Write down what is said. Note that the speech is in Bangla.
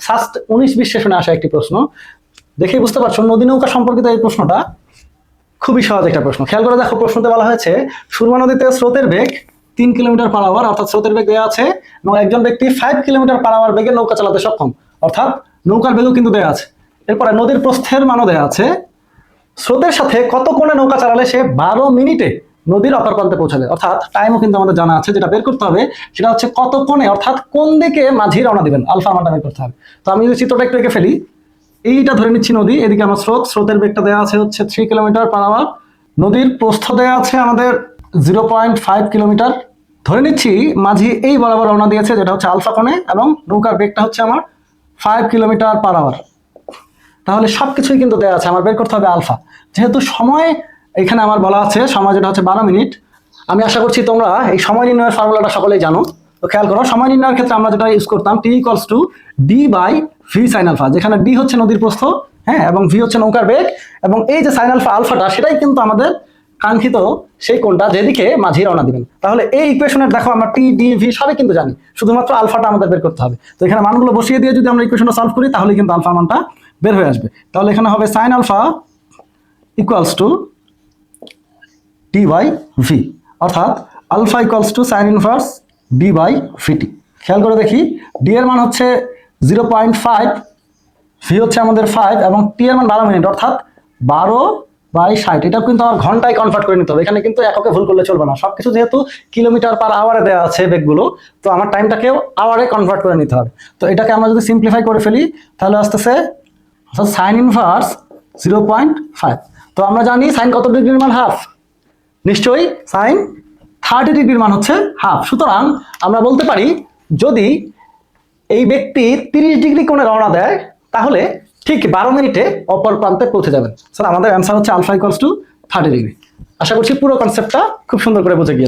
ফার্স্ট 19-20 সেশনে আসা একটি প্রশ্ন। দেখেই বুঝতে পারছো নদী নৌকা সম্পর্কিত এই প্রশ্নটা খুবই সহজ একটা প্রশ্ন। খেয়াল করে দেখো, প্রশ্নতে বলা হয়েছে সুরমা নদীতে স্রোতের বেগ 3 কিলোমিটার পার আওয়ার, অর্থাৎ স্রোতের বেগ দেওয়া আছে, এবং একজন ব্যক্তি 5 কিলোমিটার পার আওয়ার বেগে নৌকা চালাতে সক্ষম, অর্থাৎ নৌকার বেগও কিন্তু দেওয়া আছে। এরপরে নদীর প্রস্থের মানও দেওয়া আছে। স্রোতের সাথে কত কোণে নৌকা চালালে সে 12 মিনিটে নদীর অপর প্রান্তে পৌঁছাবে, অর্থাৎ টাইমও কিন্তু আমাদের জানা আছে। যেটা বের করতে হবে সেটা হচ্ছে কত কোণে, অর্থাৎ কোন দিকে মাঝি রওনা দিবেন, আলফা মানটা বের করতে হবে। তো আমি যদি চিত্রটা একটু এঁকে ফেলি, এইটা ধরে নিচ্ছি নদী, এদিকে আমার স্রোতের বেগটা দেওয়া আছে হচ্ছে 3 কিলোমিটার পার আওয়ার, নদীর প্রস্থ দেওয়া আছে আমাদের 0.5 কিলোমিটার। ধরে নিচ্ছি মাঝি এই বরাবর রওনা দিয়েছে, যেটা হচ্ছে আলফা কোণে, এবং নৌকার বেগটা হচ্ছে আমার 5 কিলোমিটার পার আওয়ার। তাহলে সবকিছুই কিন্তু দেওয়া আছে, আমার বের করতে হবে আলফা। যেহেতু সময় এখানে আমার বলা আছে, সময় যেটা হচ্ছে 12 মিনিট, আমি আশা করছি তোমরা এই সময় নির্ণয়ের ফর্মুলাটা সকলেই জানো। তো খেয়াল করো, সময় নির্ণয়ের ক্ষেত্রে আমরা যেটা ইউজ করতাম t = d/v sin আলফা, যেখানে d হচ্ছে নদীর প্রস্থ, হ্যাঁ, এবং v হচ্ছে নৌকার বেগ, এবং এই যে sin আলফা আলফাটা সেটাই কিন্তু আমাদের কাঙ্ক্ষিত সেই কোণটা যেদিকে মাঝি রওনা দিবেন। তাহলে এই ইকুয়েশনের দেখো আমরা t d v সবই কিন্তু জানি, শুধুমাত্র আলফাটা আমাদের বের করতে হবে। তো এখানে মানগুলো বসিয়ে দিয়ে যদি আমরা ইকুয়েশনটা সলভ করি তাহলে কিন্তু আলফা মানটা বের হয়ে আসবে। তাহলে এখানে হবে sin আলফা = d/v, অর্থাৎ আলফা = sin ইনভার্স d/vt। খেয়াল করে দেখি, d এর মান হচ্ছে 0.5, v হচ্ছে আমাদের 5, এবং t এর মান 12 মিনিট, অর্থাৎ 12/60। এটা কিন্তু আমার ঘন্টায় কনভার্ট করে নিতে হবে, এখানে কিন্তু এককে ভুল করলে চলবে না। সবকিছু যেহেতু কিলোমিটার পার আওয়ারে দেওয়া আছে বেগগুলো, তো আমার টাইমটাকেও আওয়ারে কনভার্ট করে নিতে হবে। তো এটাকে আমরা যদি সিম্পলিফাই করে ফেলি তাহলে আসতেছে sin ইনভার্স 0.5। তো আমরা জানি সাইন কত ডিগ্রির মান হাফ, নিশ্চয়ই সাইন 30 ডিগ্রির মান হচ্ছে হাফ। সুতরাং আমরা বলতে পারি যদি এই ব্যক্তি 30 ডিগ্রি কোণে রওনা দেয় তাহলে ঠিক 12 মিনিটে অপর প্রান্তে পৌঁছে যাবেন। স্যার আমাদের অ্যান্সার হচ্ছে আলফা = 30 ডিগ্রি। আশা করছি পুরো কনসেপ্টটা খুব সুন্দর করে বুঝে গিয়েছে।